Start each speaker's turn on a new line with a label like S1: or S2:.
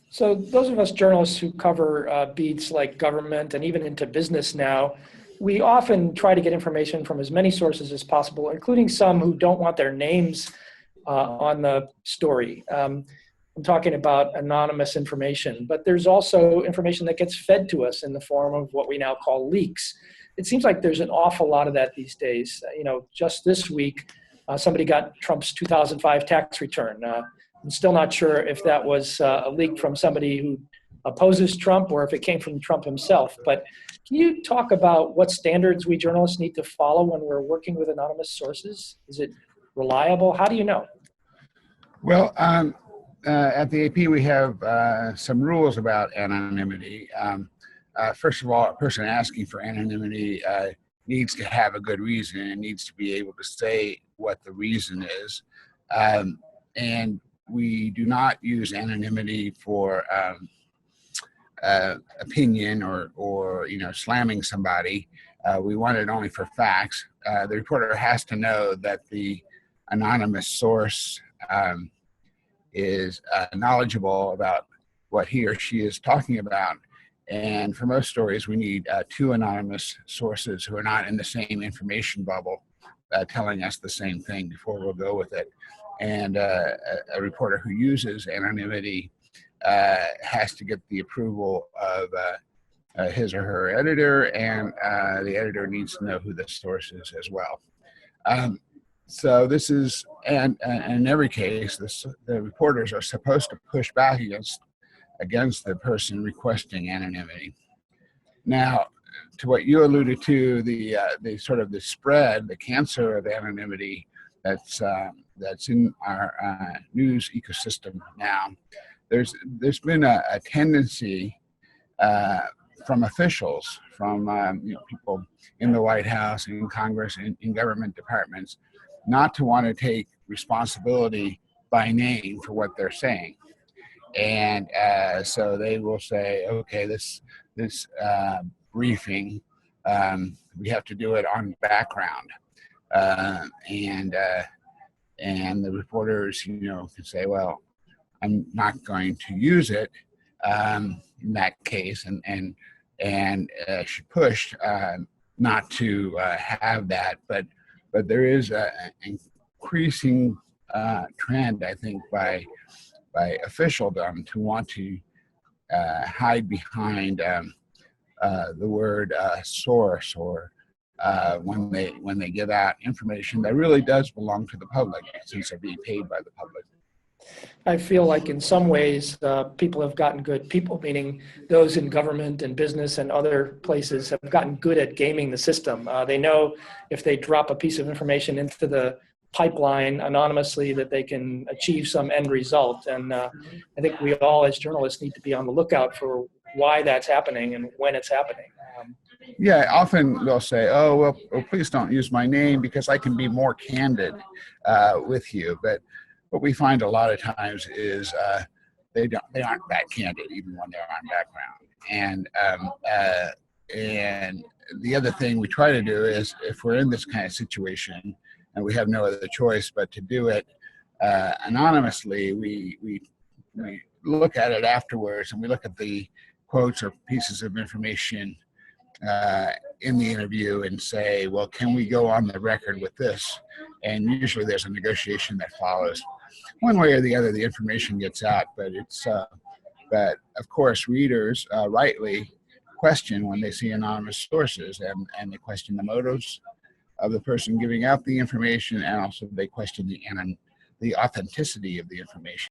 S1: So those of us journalists who cover beats like government and even into business now, we often try to get information from as many sources as possible, including some who don't want their names on the story. I'm talking about anonymous information, but there's also information that gets fed to us in the form of what we now call leaks. It seems like there's an awful lot of that these days. Just this week, somebody got Trump's 2005 tax return. I'm still not sure if that was a leak from somebody who opposes Trump or if it came from Trump himself. But can you talk about what standards we journalists need to follow when we're working with anonymous sources? Is it reliable? How do you know?
S2: Well, at the AP, we have some rules about anonymity. First of all, a person asking for anonymity needs to have a good reason and needs to be able to say what the reason is. And we do not use anonymity for opinion or slamming somebody. We want it only for facts. The reporter has to know that the anonymous source is knowledgeable about what he or she is talking about. And for most stories, we need two anonymous sources who are not in the same information bubble telling us the same thing before we'll go with it. And a reporter who uses anonymity has to get the approval of his or her editor, and the editor needs to know who the source is as well. So this is, and in every case, the reporters are supposed to push back against the person requesting anonymity. Now, to what you alluded to, the sort of the spread, the cancer of anonymity that's in our news ecosystem now. There's been a tendency from officials, from people in the White House, in Congress, in government departments, not to want to take responsibility by name for what they're saying. And so they will say, okay, this briefing, we have to do it on background. And the reporters, can say, well, I'm not going to use it in that case, and should push not to have that. But there is an increasing trend, I think, by officialdom to want to hide behind the word source, or when they give out information that really does belong to the public, since they're being paid by the public.
S1: I feel like in some ways people have gotten good, people meaning those in government and business and other places have gotten good at gaming the system. They know if they drop a piece of information into the pipeline anonymously that they can achieve some end result. And I think we all as journalists need to be on the lookout for why that's happening and when it's happening.
S2: Yeah, often they'll say, oh, well, please don't use my name because I can be more candid with you. But what we find a lot of times is they aren't that candid even when they're on background. And the other thing we try to do is, if we're in this kind of situation and we have no other choice but to do it anonymously, we look at it afterwards, and we look at the quotes or pieces of information in the interview and say, well, can we go on the record with this? And usually there's a negotiation that follows. One way or the other, the information gets out, but but of course, readers rightly question when they see anonymous sources, and they question the motives of the person giving out the information, and also they question the authenticity of the information.